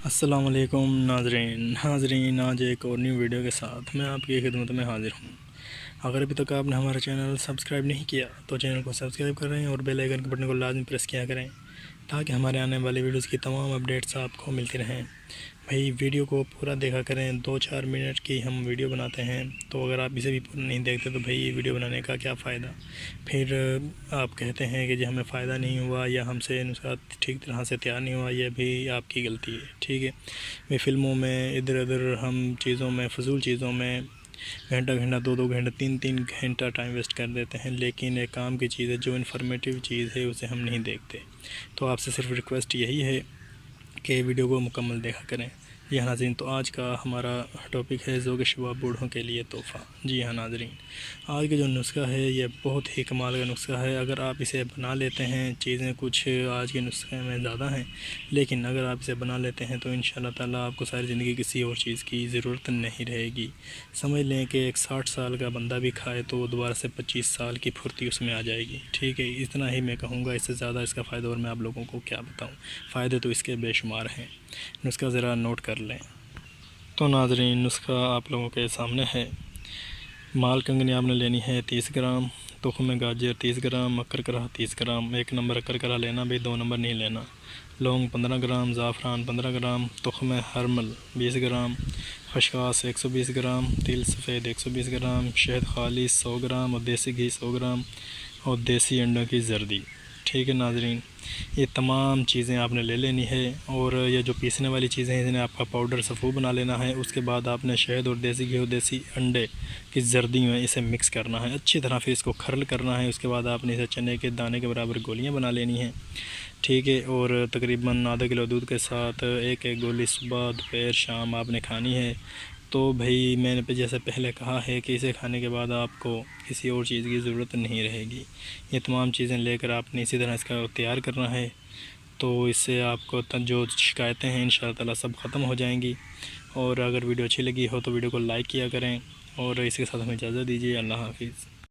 अस्सलाम वालेकुम नाजरीन आज एक और न्यू वीडियो के साथ मैं आपकी खिदमत में हाज़िर हूँ। अगर अभी तक आपने हमारा चैनल सब्सक्राइब नहीं किया तो चैनल को सब्सक्राइब करें और बेल आइकन के बटन को लाजमी प्रेस किया करें ताकि हमारे आने वाली वीडियोस की तमाम अपडेट्स आपको मिलती रहें। भाई वीडियो को पूरा देखा करें, 2-4 मिनट की हम वीडियो बनाते हैं, तो अगर आप इसे भी पूरा नहीं देखते तो भाई ये वीडियो बनाने का क्या फ़ायदा। फिर आप कहते हैं कि जी हमें फ़ायदा नहीं हुआ या हमसे नुस्खा ठीक तरह से तैयार नहीं हुआ, यह भी आपकी गलती है। ठीक है, भाई फ़िल्मों में इधर उधर हम चीज़ों में, फ़जूल चीज़ों में घंटा घंटा 2-2 घंटा 3-3 घंटा टाइम वेस्ट कर देते हैं, लेकिन एक काम की चीज़ है, जो इन्फॉर्मेटिव चीज़ है उसे हम नहीं देखते। तो आपसे सिर्फ रिक्वेस्ट यही है कि वीडियो को मुकम्मल देखा करें। जी हाँ नाज़रीन, तो आज का हमारा टॉपिक है ज़ौक़ शबाब बूढ़ों के लिए तोहफ़ा। जी हाँ नाज़रीन, आज का जो नुस्खा है ये बहुत ही कमाल का नुस्खा है। अगर आप इसे बना लेते हैं, चीज़ें कुछ आज के नुस्खे में ज़्यादा हैं, लेकिन अगर आप इसे बना लेते हैं तो इंशाअल्लाह ताला आपको सारी ज़िंदगी किसी और चीज़ की ज़रूरत नहीं रहेगी। समझ लें कि एक 60 साल का बंदा भी खाए तो दोबारा से 25 साल की फुर्ती उसमें आ जाएगी। ठीक है, इतना ही मैं कहूँगा, इससे ज़्यादा इसका फ़ायदा और मैं आप लोगों को क्या बताऊँ। फ़ायदे तो इसके बेशुमार हैं। नुस्खा ज़रा नोट कर लें। तो नाज़रीन, नुस्खा आप लोगों के सामने है। माल कंगनी आपने लेनी है 30 ग्राम, तुख़्म गाजर 30 ग्राम, अकरकरा 30 ग्राम, 1 नंबर अकरकरा लेना भाई, 2 नंबर नहीं लेना। लौंग 15 ग्राम, ज़ाफ़रान 15 ग्राम, तुख़्म हरमल 20 ग्राम, खसखस 120 ग्राम, तिल सफ़ेद 120 ग्राम, शहद खालिस 100 ग्राम और देसी घी 100 ग्राम और देसी अंडों की जर्दी। ठीक है नाज़रीन, ये तमाम चीज़ें आपने ले लेनी है और ये जो पीसने वाली चीज़ें हैं इन्हें आपका पाउडर सफ़ू बना लेना है। उसके बाद आपने शहद और देसी घी और देसी अंडे की जर्दी में इसे मिक्स करना है अच्छी तरह, फिर इसको खरल करना है। उसके बाद आपने इसे चने के दाने के बराबर गोलियां बना लेनी हैं। ठीक है, और तकरीबन आधा किलो दूध के साथ एक एक गोली सुबह दोपहर शाम आपने खानी है। तो भाई मैंने जैसे पहले कहा है कि इसे खाने के बाद आपको किसी और चीज़ की ज़रूरत नहीं रहेगी। ये तमाम चीज़ें लेकर आपने इसी तरह इसका तैयार करना है, तो इससे आपको जो शिकायतें हैं इंशाअल्लाह ताला सब ख़त्म हो जाएंगी। और अगर वीडियो अच्छी लगी हो तो वीडियो को लाइक किया करें और इसके साथ हमें इजाज़त दीजिए। अल्लाह हाफ़िज़।